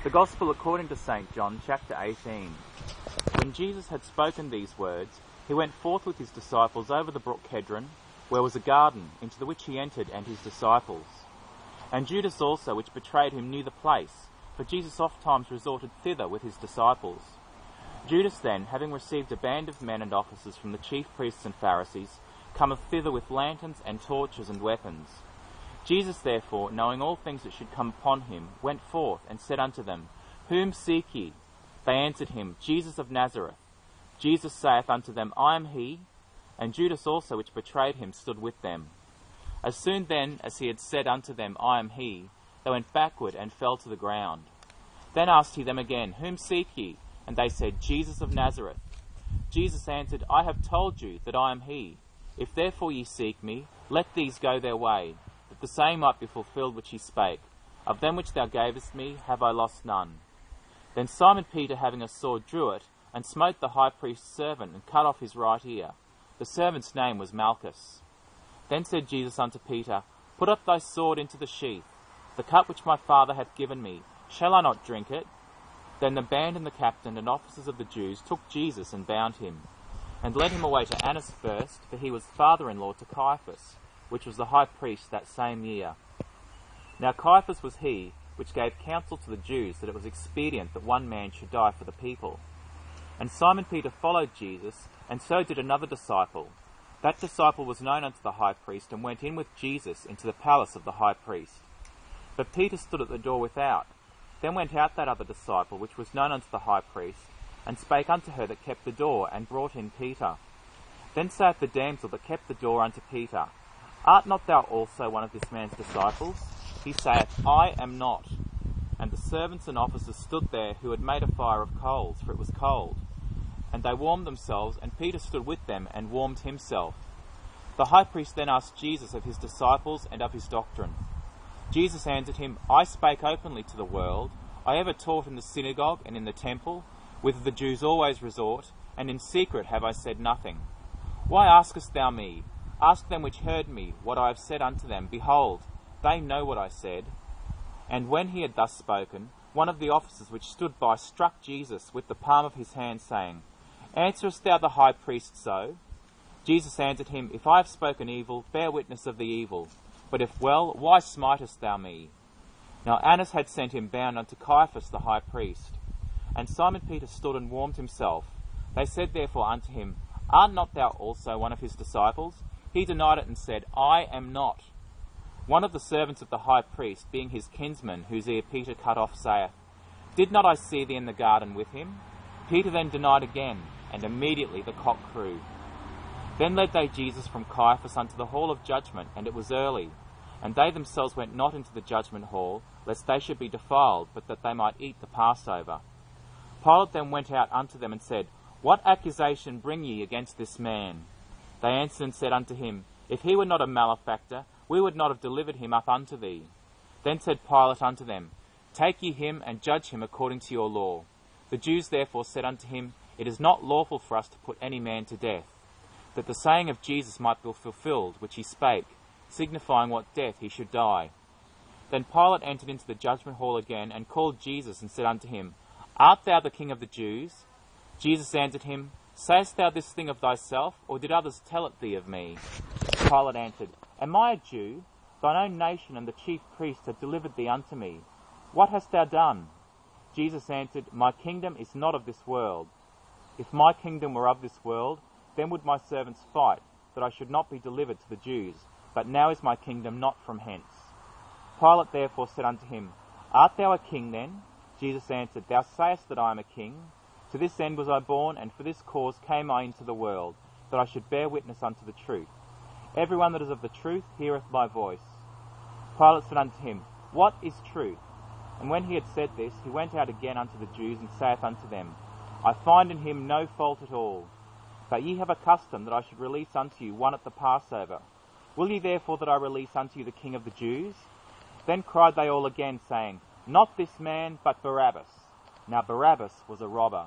The Gospel according to St. John, chapter 18. When Jesus had spoken these words, he went forth with his disciples over the brook Kedron, where was a garden, into the which he entered and his disciples. And Judas also, which betrayed him, knew the place, for Jesus ofttimes resorted thither with his disciples. Judas then, having received a band of men and officers from the chief priests and Pharisees, cometh thither with lanterns and torches and weapons. Jesus therefore, knowing all things that should come upon him, went forth and said unto them, Whom seek ye? They answered him, Jesus of Nazareth. Jesus saith unto them, I am he. And Judas also, which betrayed him, stood with them. As soon then as he had said unto them, I am he, they went backward and fell to the ground. Then asked he them again, Whom seek ye? And they said, Jesus of Nazareth. Jesus answered, I have told you that I am he. If therefore ye seek me, let these go their way, that the saying might be fulfilled which he spake, Of them which thou gavest me have I lost none. Then Simon Peter, having a sword, drew it, and smote the high priest's servant, and cut off his right ear. The servant's name was Malchus. Then said Jesus unto Peter, Put up thy sword into the sheath. The cup which my Father hath given me, shall I not drink it? Then the band and the captain and officers of the Jews took Jesus and bound him, and led him away to Annas first, for he was father-in-law to Caiaphas, which was the high priest that same year. Now Caiaphas was he which gave counsel to the Jews that it was expedient that one man should die for the people. And Simon Peter followed Jesus, and so did another disciple. That disciple was known unto the high priest, and went in with Jesus into the palace of the high priest. But Peter stood at the door without. Then went out that other disciple, which was known unto the high priest, and spake unto her that kept the door, and brought in Peter. Then saith the damsel that kept the door unto Peter, Art not thou also one of this man's disciples? He saith, I am not. And the servants and officers stood there, who had made a fire of coals, for it was cold. And they warmed themselves, and Peter stood with them, and warmed himself. The high priest then asked Jesus of his disciples and of his doctrine. Jesus answered him, I spake openly to the world. I ever taught in the synagogue and in the temple, whither the Jews always resort, and in secret have I said nothing. Why askest thou me? Ask them which heard me what I have said unto them. Behold, they know what I said. And when he had thus spoken, one of the officers which stood by struck Jesus with the palm of his hand, saying, Answerest thou the high priest so? Jesus answered him, If I have spoken evil, bear witness of the evil. But if well, why smitest thou me? Now Annas had sent him bound unto Caiaphas the high priest. And Simon Peter stood and warmed himself. They said therefore unto him, Art not thou also one of his disciples? He denied it and said, I am not. One of the servants of the high priest, being his kinsman, whose ear Peter cut off, saith, Did not I see thee in the garden with him? Peter then denied again, and immediately the cock crew. Then led they Jesus from Caiaphas unto the hall of judgment, and it was early. And they themselves went not into the judgment hall, lest they should be defiled, but that they might eat the Passover. Pilate then went out unto them and said, What accusation bring ye against this man? They answered and said unto him, If he were not a malefactor, we would not have delivered him up unto thee. Then said Pilate unto them, Take ye him, and judge him according to your law. The Jews therefore said unto him, It is not lawful for us to put any man to death, that the saying of Jesus might be fulfilled, which he spake, signifying what death he should die. Then Pilate entered into the judgment hall again, and called Jesus, and said unto him, Art thou the King of the Jews? Jesus answered him, Sayest thou this thing of thyself, or did others tell it thee of me? Pilate answered, Am I a Jew? Thine own nation and the chief priests have delivered thee unto me. What hast thou done? Jesus answered, My kingdom is not of this world. If my kingdom were of this world, then would my servants fight, that I should not be delivered to the Jews. But now is my kingdom not from hence. Pilate therefore said unto him, Art thou a king then? Jesus answered, Thou sayest that I am a king. To this end was I born, and for this cause came I into the world, that I should bear witness unto the truth. Every one that is of the truth heareth my voice. Pilate said unto him, What is truth? And when he had said this, he went out again unto the Jews, and saith unto them, I find in him no fault at all. But ye have a custom that I should release unto you one at the Passover. Will ye therefore that I release unto you the King of the Jews? Then cried they all again, saying, Not this man, but Barabbas. Now Barabbas was a robber.